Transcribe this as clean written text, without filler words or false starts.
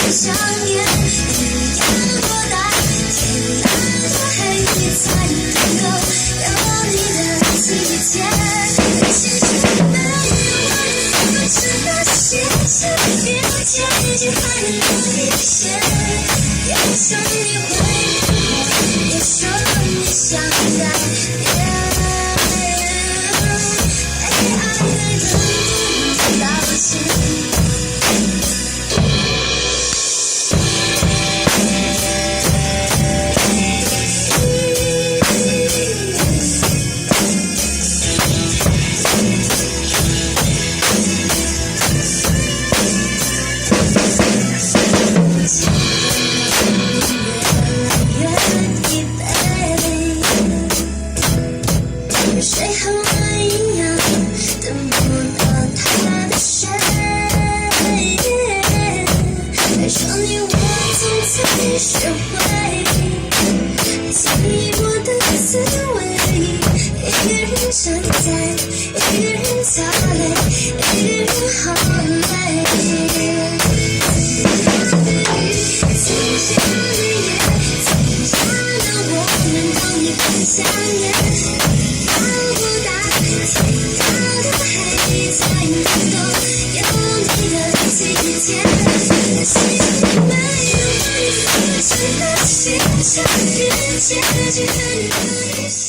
想念，天要多大，天蓝多黑，才能够有你的季节。其实没有我不知道谢谢，比我天已经还能多一些。也想你会我，也想你想改变。爱的人不道歉。水和我一样，等不到他的水。爱上你，我总在学会寂寞的滋味。一个人站在，一个人擦泪，一个人好累。最下的夜，最下的我们，让你更想念。谢谢，世界只能有一些。